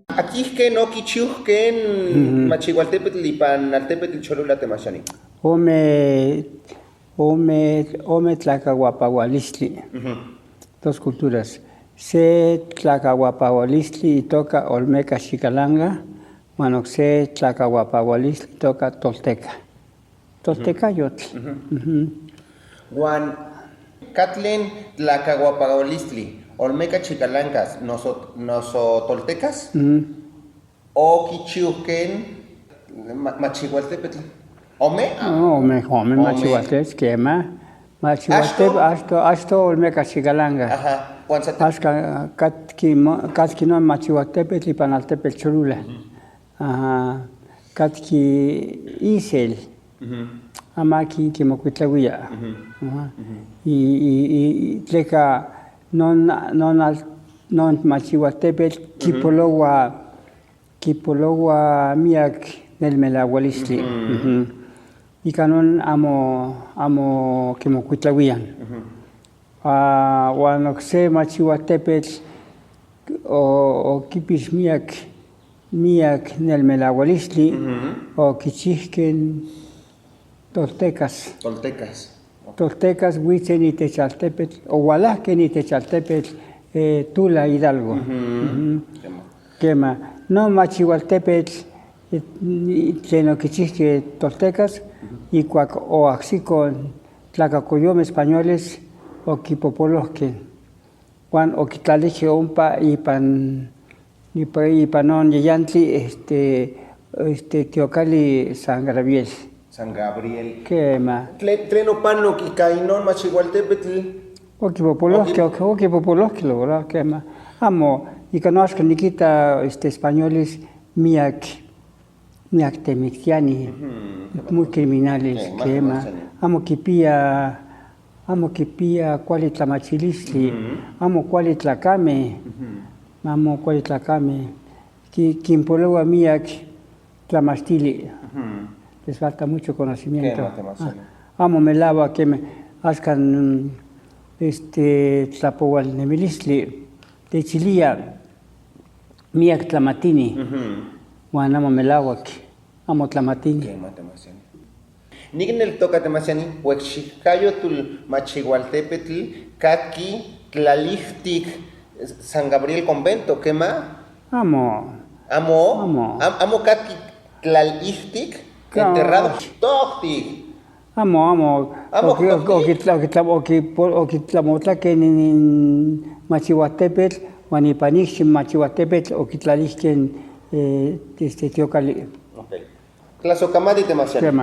Aquí que no kichiuhken Machihualtépetl y Panaltépetl Cholula Temachani. Ome tlacahuapahualistli. Dos culturas. Se tlacahuapahualistli y toca Olmeca Xicalanga, bueno, se tlacahuapahualistli toca Tolteca. Toltecayotl. Juan Catlen Tlacahuapahualistli, Olmeca Chicalancas, noso Toltecas, o Kichiuhken Machihualtépetl. ¿Ome? Ome Machihualtépetl, esquema. Machihualtépetl, hasta Olmeca Xicalanga. Ajá. Hasta Katki no Machihualtépetl y Panaltépetl Cholula. Ajá. Katki Isel. Amaki Kimocuitlahuia. Y tleca non Machihualtépetl kipolowa miak nelmelahualistli. Y canon amo Kimocuitlahuian. Uan ocse Machihualtépetl o kipis miak nelmelahualistli o kichihken Toltecas huitzen itech altepetl, o hualahken itech altepetl Tula Hidalgo. Quema. No Machihualtépetl tlen oquichihque Toltecas, y cuac oahsicon tlacacoyomeh españoles oquipopolohqueh. Juan oquitlalihqueh ompa ipan non yeyantli Teocalli San Gabriel. San Gabriel. Quema. Tlen opanoc ica inon Machihualtépetl. Oquipopolohqueh, ¿verdad? Quema. Amo, ica noaxca niquita españoles miak temictiani, muy criminales, quema. Amo quipia cuali tlamachilistli, amo cuali tlacameh, quinpoloua miak tlamastili. Les falta mucho conocimiento. Amo melahua quemeh axcan tlapoualnemilistli techilia miak tlamatini, uan amo melauac, amo tlamatini. Nigneltoca Temasiani, Huexicayotl Machihualtépetl, Catqui, Tlalihtic, San Gabriel Convento, ¿qué más? Amo Catqui, Tlalihtic, enterrado, Toctic. Amo, oquitlamotlaquen en Machihualtépetl, uan ipan ixchim Machihualtépetl oquitlalihquen Teocalli. Tlasocamati Temasiani.